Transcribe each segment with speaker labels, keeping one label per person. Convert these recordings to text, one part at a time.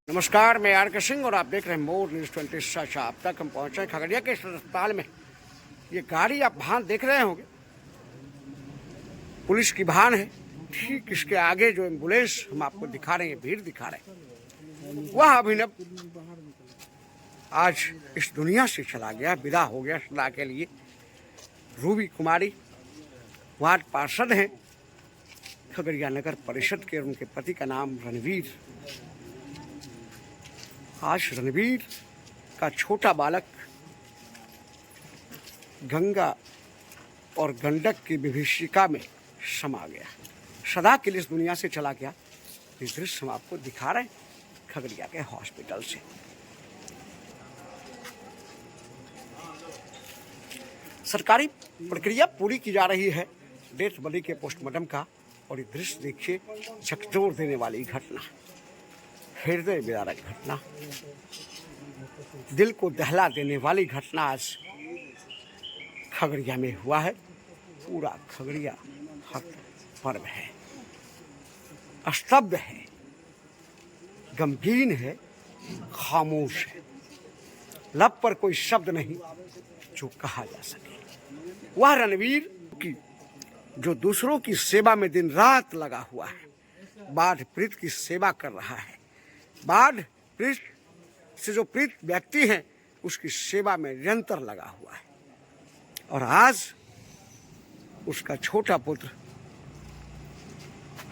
Speaker 1: नमस्कार, मैं आर के सिंह और आप देख रहे हैं मोर न्यूज़ 24 साशा। अब तक हम पहुंचे खगड़िया के अस्पताल में। ये गाड़ी आप वाहन देख रहे होंगे, पुलिस की वाहन है। ठीक इसके आगे जो एम्बुलेंस हम आपको दिखा रहे हैं, भीड़ दिखा रहे हैं, वह अभिनव आज इस दुनिया से चला गया, विदा हो गया सदा के लिए। रूबी कुमारी वार्ड पार्षद हैं खगड़िया नगर परिषद के, उनके पति का नाम रणवीर। आज रणवीर का छोटा बालक गंगा और गंडक की विभीषिका में समा गया, सदा के लिए इस दुनिया से चला गया। इस दृश्य हम आपको दिखा रहे हैं खगड़िया के हॉस्पिटल से। सरकारी प्रक्रिया पूरी की जा रही है डेथ बॉडी के पोस्टमार्टम का। और ये दृश्य देखिए, झकझोर देने वाली घटना, हृदय विदारक घटना, दिल को दहला देने वाली घटना आज खगड़िया में हुआ है। पूरा खगड़िया हक पर्व है, स्तब्ध है, गमगीन है, खामोश है। लब पर कोई शब्द नहीं जो कहा जा सके। वह रणवीर की जो दूसरों की सेवा में दिन रात लगा हुआ है, बाढ़ पीड़ित की सेवा कर रहा है। बाढ़ पीड़ित से जो पीड़ित व्यक्ति हैं उसकी सेवा में निरंतर लगा हुआ है। और आज उसका छोटा पुत्र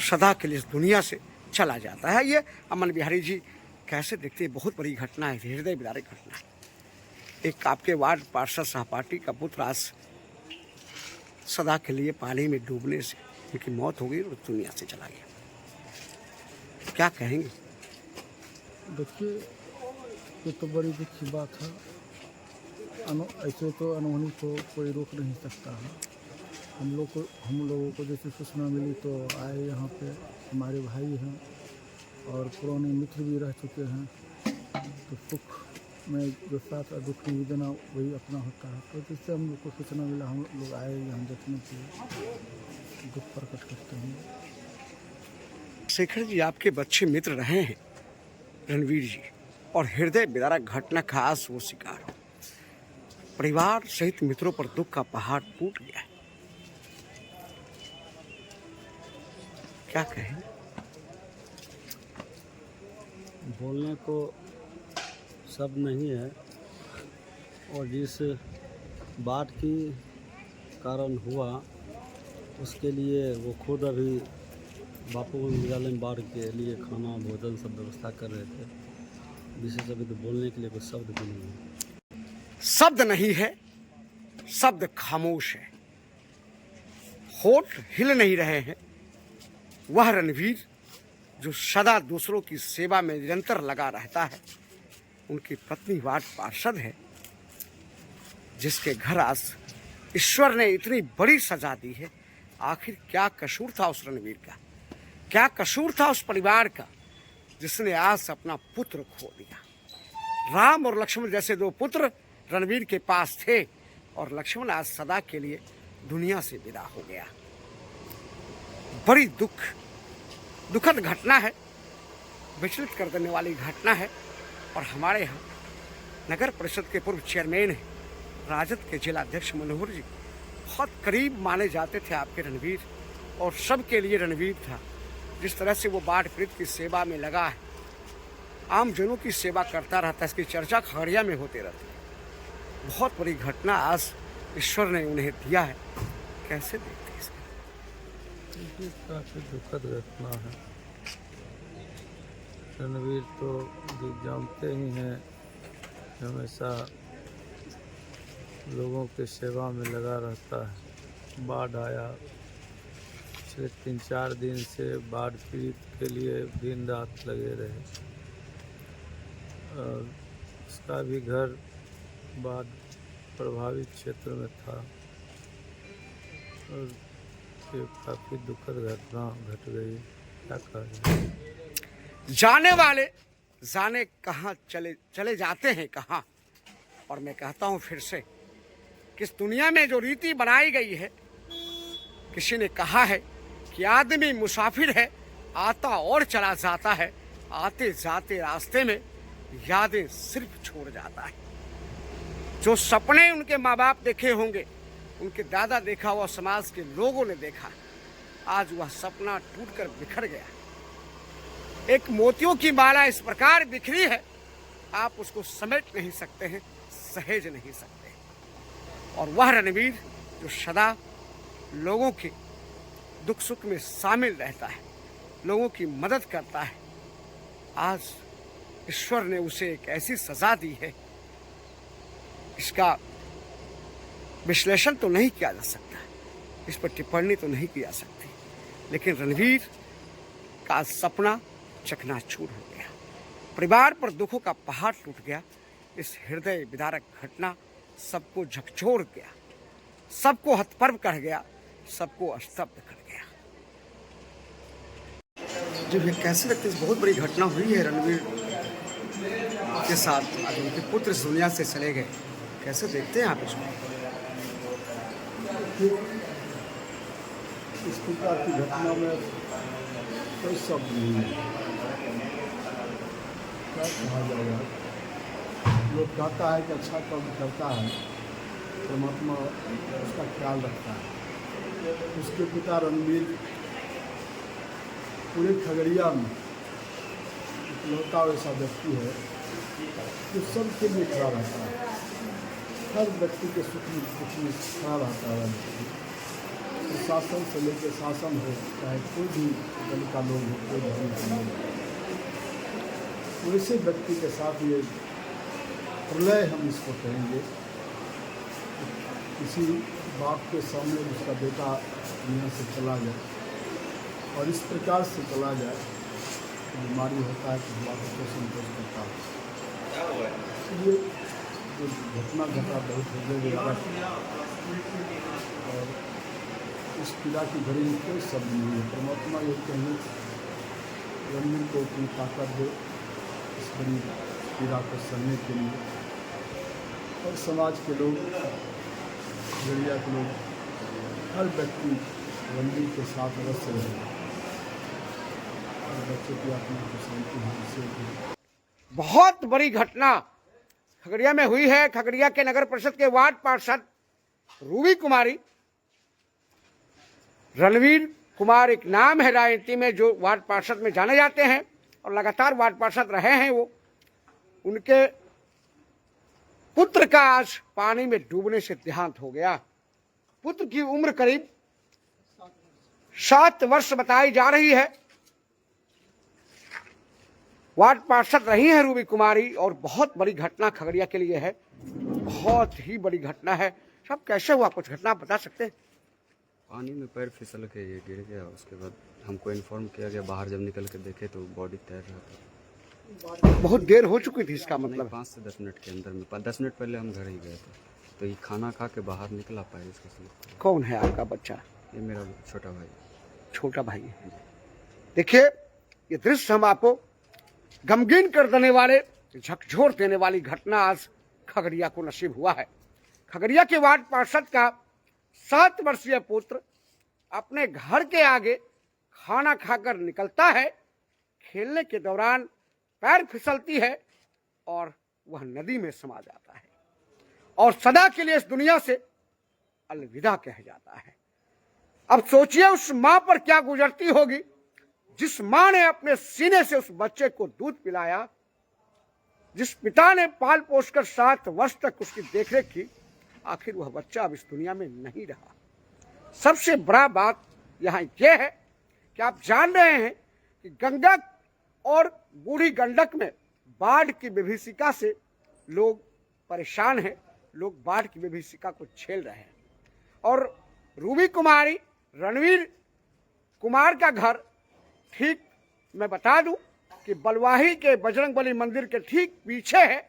Speaker 1: सदा के लिए इस दुनिया से चला जाता है। ये अमन बिहारी जी कैसे देखते हैं? बहुत बड़ी घटना है, हृदय विदारक घटना है। एक आपके वार्ड पार्षद सहपाठी का पुत्र आज सदा के लिए पानी में डूबने से उनकी मौत हो गई और दुनिया से चला गया। क्या कहेंगे?
Speaker 2: देखिए, ये तो बड़ी दुख की बात है। ऐसे तो अनहोनी को कोई रोक नहीं सकता है। हम लोगों को जैसे सूचना मिली तो आए यहाँ पे। हमारे भाई हैं और पुराने मित्र भी रह चुके हैं, तो सुख में जो साथ दुख में देना वही अपना होता है। तो जिससे हम लोग को सूचना मिला, हम लोग आए यहाँ देखने के लिए, दुख प्रकट करते हैं।
Speaker 1: शेखर जी, आपके बच्चे मित्र रहे हैं रणवीर जी, और हृदय विदारक घटना का आज वो शिकार हो। परिवार सहित मित्रों पर दुख का पहाड़ टूट गया है। क्या कहें?
Speaker 3: बोलने को शब्द नहीं है। और जिस बात की कारण हुआ उसके लिए वो खुद अभी बापू विद्यालय में बाढ़ के लिए खाना भोजन सब व्यवस्था कर रहे थे। विशेष अभी तो बोलने के लिए कोई शब्द भी नहीं है।
Speaker 1: शब्द नहीं है, शब्द खामोश है, होठ हिल नहीं रहे हैं। वह रणवीर जो सदा दूसरों की सेवा में निरंतर लगा रहता है, उनकी पत्नी वार्ड पार्षद है, जिसके घर आज ईश्वर ने इतनी बड़ी सजा दी है। आखिर क्या कसूर था उस रणवीर का? क्या कसूर था उस परिवार का जिसने आज अपना पुत्र खो दिया? राम और लक्ष्मण जैसे दो पुत्र रणवीर के पास थे, और लक्ष्मण आज सदा के लिए दुनिया से विदा हो गया। बड़ी दुखद घटना है, विचलित कर देने वाली घटना है। और हमारे यहाँ नगर परिषद के पूर्व चेयरमैन हैं, राजद के जिलाध्यक्ष मनोहर जी, बहुत करीब माने जाते थे आपके रणवीर, और सबके लिए रणवीर था। जिस तरह से वो बाढ़ पीड़ित की सेवा में लगा है, आम जनों की सेवा करता रहता है, इसकी चर्चा खगड़िया में होते रहती है। बहुत बड़ी घटना आज ईश्वर ने उन्हें दिया है। कैसे देखते हैं इसको?
Speaker 3: काफ़ी दुखद घटना है। रणवीर तो जो जानते ही हैं, हमेशा लोगों की सेवा में लगा रहता है। बाढ़ आया, पिछले 3-4 दिन से बाढ़ पीड़ित के लिए दिन रात लगे रहे। और उसका भी घर बाढ़ प्रभावित क्षेत्र में था। और ये काफ़ी दुखद घटना घट गई। क्या करें?
Speaker 1: जाने वाले जाने कहाँ चले जाते हैं कहाँ। और मैं कहता हूँ फिर से कि इस दुनिया में जो रीति बनाई गई है, किसी ने कहा है कि आदमी मुसाफिर है, आता और चला जाता है, आते जाते रास्ते में यादें सिर्फ छोड़ जाता है। जो सपने उनके माँ बाप देखे होंगे, उनके दादा देखा हुआ, समाज के लोगों ने देखा, आज वह सपना टूटकर बिखर गया। एक मोतियों की माला इस प्रकार बिखरी है, आप उसको समेट नहीं सकते हैं, सहेज नहीं सकते। और वह रणवीर जो सदा लोगों के दुख सुख में शामिल रहता है, लोगों की मदद करता है, आज ईश्वर ने उसे एक ऐसी सजा दी है, इसका विश्लेषण तो नहीं किया जा सकता, इस पर टिप्पणी तो नहीं की जा सकती, लेकिन रणवीर का सपना चकनाचूर हो गया। परिवार पर दुखों का पहाड़ टूट गया। इस हृदय विदारक घटना सबको झकझोर गया, सबको हतप्रभ कर गया, सबको स्तब्ध कर गया। जब ये कैसे लगता है, बहुत बड़ी घटना हुई है रणवीर के साथ, आज उनके पुत्र इस दुनिया से चले गए, कैसे देखते हैं आप इसको?
Speaker 2: इस प्रकार की घटना में कोई शब्द नहीं है, क्या कहा जाएगा। लोग कहता है कि अच्छा कर्म करता है, परमात्मा उसका ख्याल रखता है। उसके पिता रणवीर पूरे खगड़िया में इकलौता ऐसा व्यक्ति है जो सबके लिए खड़ा रहता है, हर व्यक्ति के सुख में खड़ा रहता है। प्रशासन से लेकर शासन हो, चाहे कोई भी दल का लोग हो, कोई धर्म का लोग हो, वैसे व्यक्ति के साथ ये प्रलय हम इसको कहेंगे। किसी बाप के सामने उसका बेटा दुनिया से चला जाए और इस प्रकार से चला जाए तो बीमारी होता है कि बाप को संतोष करता है। ये जो घटना घटा बहुत हृदय और इस पीड़ा की घड़ी में कोई शब्द नहीं है। परमात्मा ये कहें रणवीर को अपनी ताकत दे इस बड़ी पीड़ा को सहने के लिए, और समाज के लोग, गड़िया के लोग, हर व्यक्ति रणवीर के साथ अवश्य रहे और बच्चों की आत्मा को शांति हासिल हो।
Speaker 1: बहुत बड़ी घटना खगड़िया में हुई है। खगड़िया के नगर परिषद के वार्ड पार्षद रूबी कुमारी, रणवीर कुमार एक नाम है राजनीति में जो वार्ड पार्षद में जाने जाते हैं और लगातार वार्ड पार्षद रहे हैं। वो उनके पुत्र का आज पानी में डूबने से देहांत हो गया। पुत्र की उम्र करीब 7 वर्ष बताई जा रही है। वार्ड पार्षद रही है रूबी कुमारी और बहुत बड़ी घटना खगड़िया के लिए है, बहुत ही बड़ी घटना है। सब कैसे हुआ, कुछ घटना बता सकते हैं?
Speaker 4: पानी में पैर फिसल के ये गिर गया। उसके बाद हमको इन्फॉर्म किया गया, बाहर जब निकल के देखे तो बॉडी तैर रहा था।
Speaker 1: बहुत देर हो चुकी थी इसका मतलब?
Speaker 4: 5 से 10 मिनट के अंदर में, 10 मिनट पहले हम घर ही गए थे, तो ये खाना खा के बाहर निकला पैर इसका स्लिप।
Speaker 1: कौन है आपका बच्चा?
Speaker 4: ये मेरा छोटा भाई।
Speaker 1: छोटा भाई है। देखिए ये दृश्य हम आपको गमगीन कर देने वाले, झकझोर देने वाली घटना आज खगड़िया को नसीब हुआ है। खगड़िया के वार्ड पार्षद का 7 वर्षीय पुत्र अपने घर के आगे खाना खाकर निकलता है, खेलने के दौरान पैर फिसलती है और वह नदी में समा जाता है और सदा के लिए इस दुनिया से अलविदा कह जाता है। अब सोचिए उस मां पर क्या गुजरती होगी जिस मां ने अपने सीने से उस बच्चे को दूध पिलाया, जिस पिता ने पाल पोसकर 7 वर्ष तक उसकी देखरेख की। आखिर वह बच्चा अब इस दुनिया में नहीं रहा। सबसे बड़ा बात यहाँ यह है कि आप जान रहे हैं कि गंगा और बूढ़ी गंडक में बाढ़ की विभीषिका से लोग परेशान हैं, लोग बाढ़ की विभीषिका को झेल रहे हैं। और रूबी कुमारी, रणवीर कुमार का घर ठीक, मैं बता दूं कि बलवाही के बजरंगबली मंदिर के ठीक पीछे है,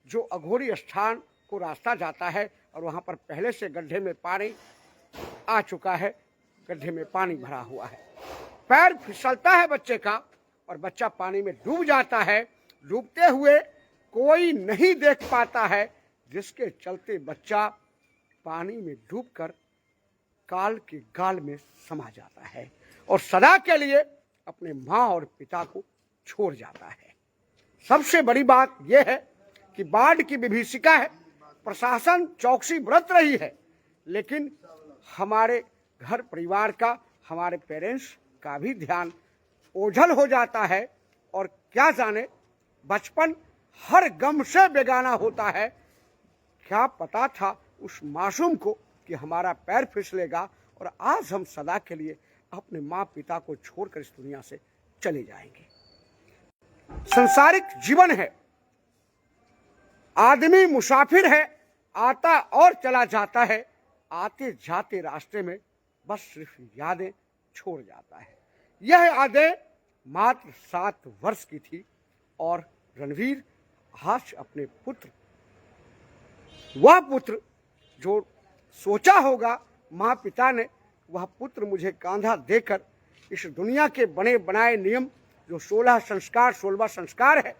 Speaker 1: जो अघोरी स्थान को रास्ता जाता है और वहां पर पहले से गड्ढे में पानी आ चुका है, गड्ढे में पानी भरा हुआ है। पैर फिसलता है बच्चे का और बच्चा पानी में डूब जाता है। डूबते हुए कोई नहीं देख पाता है, जिसके चलते बच्चा पानी में डूबकर काल के गाल में समा जाता है और सदा के लिए अपने माँ और पिता को छोड़ जाता है। सबसे बड़ी बात यह है कि बाढ़ की विभीषिका है, प्रशासन चौकसी बरत रही है, लेकिन हमारे घर परिवार का, हमारे पेरेंट्स का भी ध्यान ओझल हो जाता है। और क्या जाने, बचपन हर गम से बेगाना होता है। क्या पता था उस मासूम को कि हमारा पैर फिसलेगा और आज हम सदा के लिए अपने माँ पिता को छोड़कर इस दुनिया से चले जाएंगे। संसारिक जीवन है, आदमी मुसाफिर है, आता और चला जाता है, आते जाते रास्ते में बस सिर्फ यादें छोड़ जाता है। यह यादें मात्र 7 वर्ष की थी और रणवीर आज अपने पुत्र, वह पुत्र जो सोचा होगा माँ पिता ने, वह पुत्र मुझे कांधा देकर इस दुनिया के बने बनाए नियम जो 16वां संस्कार है,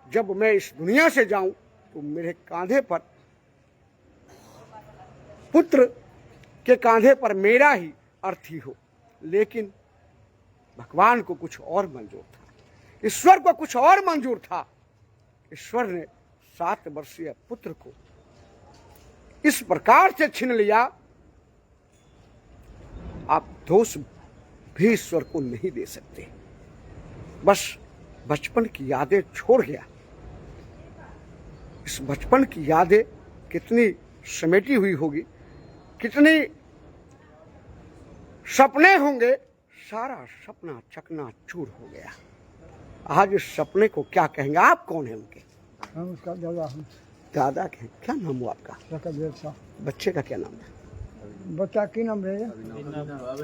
Speaker 1: जब मैं इस दुनिया से जाऊं तो मेरे कांधे पर, पुत्र के कांधे पर मेरा ही अर्थी हो। लेकिन भगवान को कुछ और मंजूर था, ईश्वर को कुछ और मंजूर था। ईश्वर ने 7 वर्षीय पुत्र को इस प्रकार से छीन लिया। आप दोष भी ईश्वर को नहीं दे सकते। बस बचपन की यादें छोड़ गया। इस बचपन की यादें कितनी समेटी हुई होगी, कितनी सपने होंगे, सारा सपना चकनाचूर हो गया। आज इस सपने को क्या कहेंगे? आप कौन है उनके?
Speaker 2: हम उसका दादा हूँ।
Speaker 1: दादा के? क्या नाम हुआ आपका?
Speaker 2: रकबीर साहब।
Speaker 1: बच्चे का क्या नाम है?
Speaker 2: बच्चा की नाम है?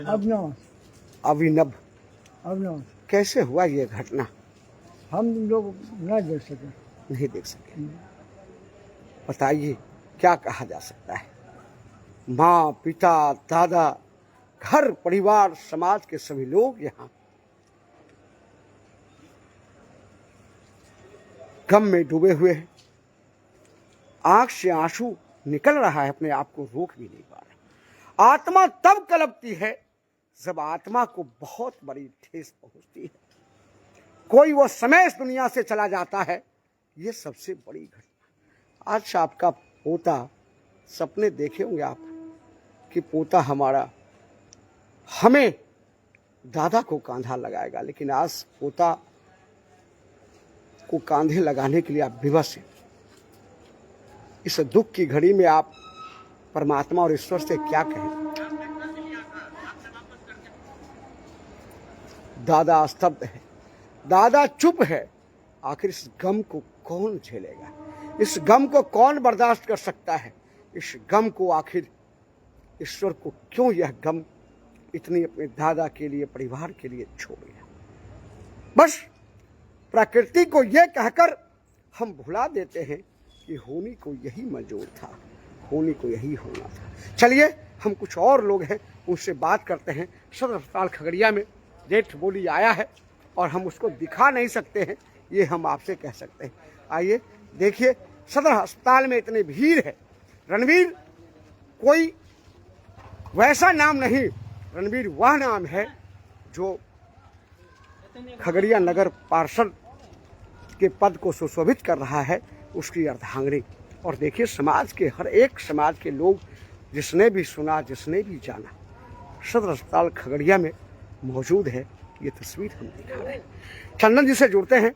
Speaker 2: अभिनव।
Speaker 1: अभिनव।
Speaker 2: अभिनव।
Speaker 1: कैसे हुआ ये घटना?
Speaker 2: हम लोग नहीं देख सके।
Speaker 1: नहीं देख सके। बताइए क्या कहा जा सकता है? माँ, पिता, दादा, घर परिवार, समाज के सभी लोग यहाँ गम में डूबे हुए हैं। आंख से आंसू निकल रहा है, अपने आप को रोक भी नहीं पा रहे। आत्मा तब कलपती है जब आत्मा को बहुत बड़ी ठेस पहुंचती है। कोई वो समय इस दुनिया से चला जाता है, ये सबसे बड़ी घटना। आज आपका पोता, सपने देखे होंगे आप कि पोता हमारा हमें, दादा को कांधा लगाएगा, लेकिन आज पोता को कांधे लगाने के लिए आप विवश हैं। इस दुख की घड़ी में आप परमात्मा और ईश्वर से क्या कहें? दादा स्तब्ध है, दादा चुप है। आखिर इस गम को कौन झेलेगा? इस गम को कौन बर्दाश्त कर सकता है? इस गम को आखिर ईश्वर को क्यों यह गम इतनी अपने दादा के लिए, परिवार के लिए छोड़ गया? बस प्रकृति को यह कहकर हम भुला देते हैं कि होनी को यही मंजूर था, होनी को यही होना था। चलिए हम कुछ और लोग हैं, उनसे बात करते हैं। सदर अस्पताल खगड़िया में डेथ बॉडी आया है और हम उसको दिखा नहीं सकते हैं, ये हम आपसे कह सकते हैं। आइए देखिए, सदर अस्पताल में इतनी भीड़ है। रणवीर कोई वैसा नाम नहीं, रणवीर वह नाम है जो खगड़िया नगर पार्षद के पद को सुशोभित कर रहा है, उसकी अर्धांगिनी। और देखिए, समाज के हर एक समाज के लोग, जिसने भी सुना, जिसने भी जाना, सदर अस्पताल खगड़िया में मौजूद है। ये तस्वीर हम दिखा रहे हैं। चंदन जी से जुड़ते हैं।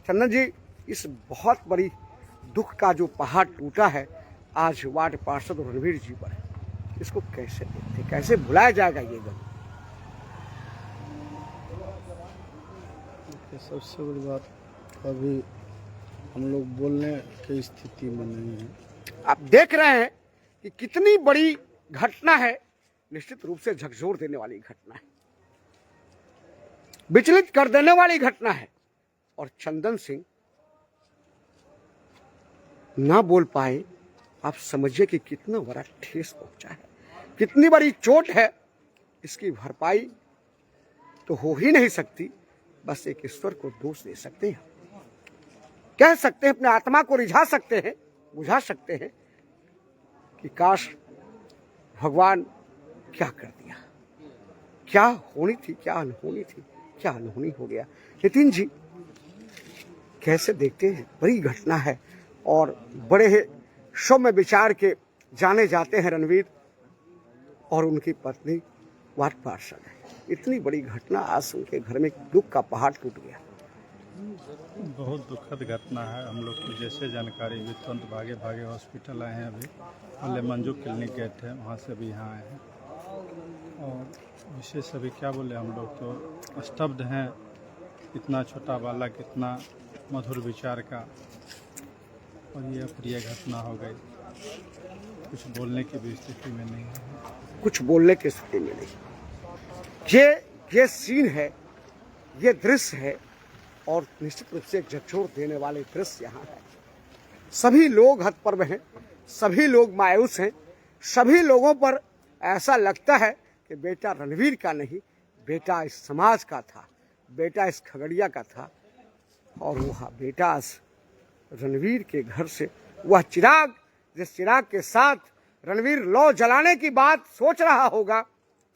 Speaker 1: चंदन जी, इस बहुत बड़ी दुख का जो पहाड़ टूटा है आज वार्ड पार्षद रणवीर जी पर, इसको कैसे देखते, कैसे भुलाया जाएगा ये गम?
Speaker 2: सबसे बड़ी बात, अभी हम लोग बोलने की स्थिति में नहीं है।
Speaker 1: आप देख रहे हैं कि कितनी बड़ी घटना है, निश्चित रूप से झकझोर देने वाली घटना है, विचलित कर देने वाली घटना है। और चंदन सिंह ना बोल पाए, आप समझिए कि कितना बड़ा ठेस पहुंचा है, कितनी बड़ी चोट है। इसकी भरपाई तो हो ही नहीं सकती। बस एक ईश्वर को दोष दे सकते हैं, कह सकते हैं, अपने आत्मा को रिझा सकते हैं, बुझा सकते हैं कि काश भगवान क्या कर दिया, क्या होनी थी, क्या अनहोनी थी, क्या अनहोनी हो गया। नितिन जी, कैसे देखते हैं? बड़ी घटना है और बड़े सौम्य विचार के जाने जाते हैं रणवीर और उनकी पत्नी वार्ड पार्षद है। इतनी बड़ी घटना, आज उनके घर में दुख का पहाड़ टूट गया।
Speaker 2: बहुत दुखद घटना है। हम लोग को जैसे जानकारी हुई तुरंत भागे भागे हॉस्पिटल आए हैं। अभी पहले मंजू क्लिनिक गए थे, वहाँ से भी यहाँ आए हैं। और विशेष अभी क्या बोले, हम लोग तो स्तब्ध हैं। इतना छोटा बालक, इतना मधुर विचार का, और ये अप्रिय घटना हो गई। कुछ बोलने की भी स्थिति में नहीं है।
Speaker 1: कुछ बोलने की स्थिति में नहीं। ये सीन है, ये दृश्य है और निश्चित रूप से एक झकझोर देने वाले दृश्य यहाँ है। सभी लोग हतप्रभ हैं, सभी लोग मायूस हैं, सभी लोगों पर ऐसा लगता है कि बेटा रणवीर का नहीं, बेटा इस समाज का था, बेटा इस खगड़िया का था। और वह बेटा रणवीर के घर से वह चिराग, जिस चिराग के साथ रणवीर लौ जलाने की बात सोच रहा होगा,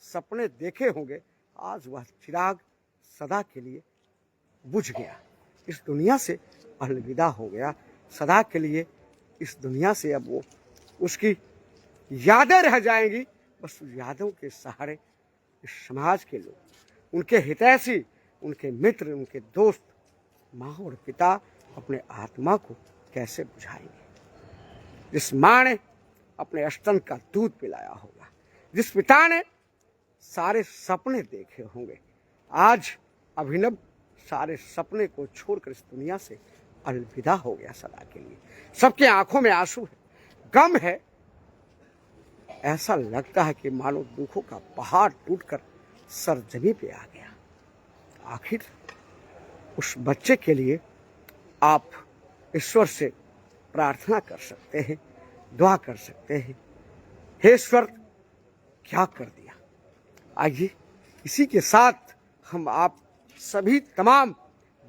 Speaker 1: सपने देखे होंगे, आज वह चिराग सदा के लिए बुझ गया, इस दुनिया से अलविदा हो गया। सदा के लिए इस दुनिया से अब वो, उसकी यादें रह जाएंगी। बस यादों के सहारे इस समाज के लोग, उनके हितैषी, उनके मित्र, उनके दोस्त, माँ और पिता अपने आत्मा को कैसे बुझाएंगे? जिस माँ ने अपने स्तन का दूध पिलाया होगा, जिस पिता ने सारे सपने देखे होंगे, आज अभिनव सारे सपने को छोड़कर इस दुनिया से अलविदा हो गया सदा के लिए। सबके आंखों में आंसू है, गम है। ऐसा लगता है कि मानो दुखों का पहाड़ टूटकर सर जमीन पे आ गया। आखिर उस बच्चे के लिए आप ईश्वर से प्रार्थना कर सकते हैं, दुआ कर सकते हैं, हे ईश्वर क्या कर दिया। आइए इसी के साथ हम आप सभी तमाम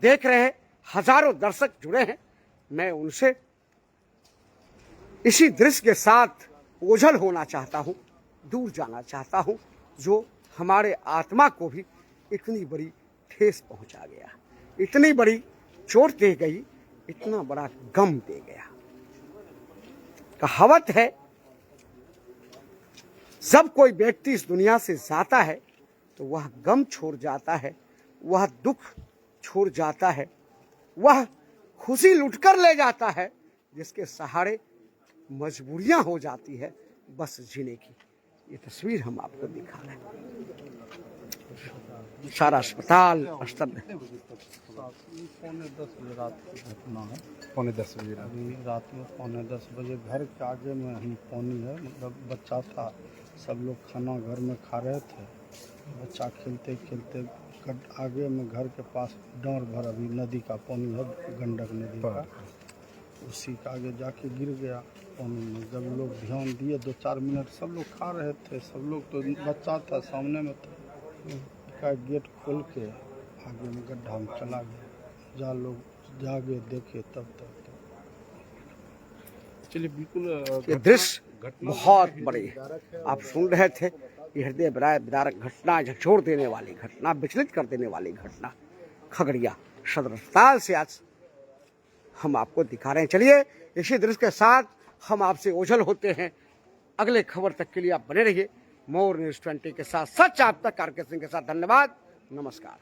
Speaker 1: देख रहे हैं, हजारों दर्शक जुड़े हैं, मैं उनसे इसी दृश्य के साथ ओझल होना चाहता हूं, दूर जाना चाहता हूं, जो हमारे आत्मा को भी इतनी बड़ी ठेस पहुंचा गया, इतनी बड़ी चोट दे गई, इतना बड़ा गम दे गया। कहावत है, जब कोई व्यक्ति इस दुनिया से जाता है तो वह गम छोड़ जाता है, वह दुख छोड़ जाता है, वह खुशी लुटकर ले जाता है, जिसके सहारे मजबूरियां हो जाती है बस जीने की। ये तस्वीर हम आपको दिखा रहे हैं। सारा अस्पताल स्तब्ध है।
Speaker 2: पौने 10 बजे रात की घटना है।
Speaker 5: पौने 10 बजे
Speaker 2: अभी रात में पौने 10 बजे घर के आगे में ही पानी है, मतलब बच्चा था, सब लोग खाना घर में खा रहे थे। बच्चा खेलते खेलते आगे में घर के पास डाँड़ भर अभी नदी का पानी है, गंडक नदी का, उसी के आगे जाके गिर गया पानी में। जब लोग ध्यान दिए 2-4 मिनट, सब लोग खा रहे थे, सब लोग तो, बच्चा था सामने में था, का गेट खोल के आगे में गड्ढा में चला गया। जा लोग जागे देखे तब तक।
Speaker 5: चलिए, बिल्कुल
Speaker 1: ये दृश्य बहुत बड़ी है। आप सुन रहे थे, ये हृदय विदारक घटना, झकझोर देने वाली घटना, विचलित कर देने वाली घटना खगड़िया सदर अस्पताल से आज हम आपको दिखा रहे हैं। चलिए इसी दृश्य के साथ हम आपसे ओझल होते हैं। अगले खबर तक के लिए आप बने रहिए मोर न्यूज़ 20 के साथ। सच आप तक, कारके सिंह के साथ। धन्यवाद, नमस्कार।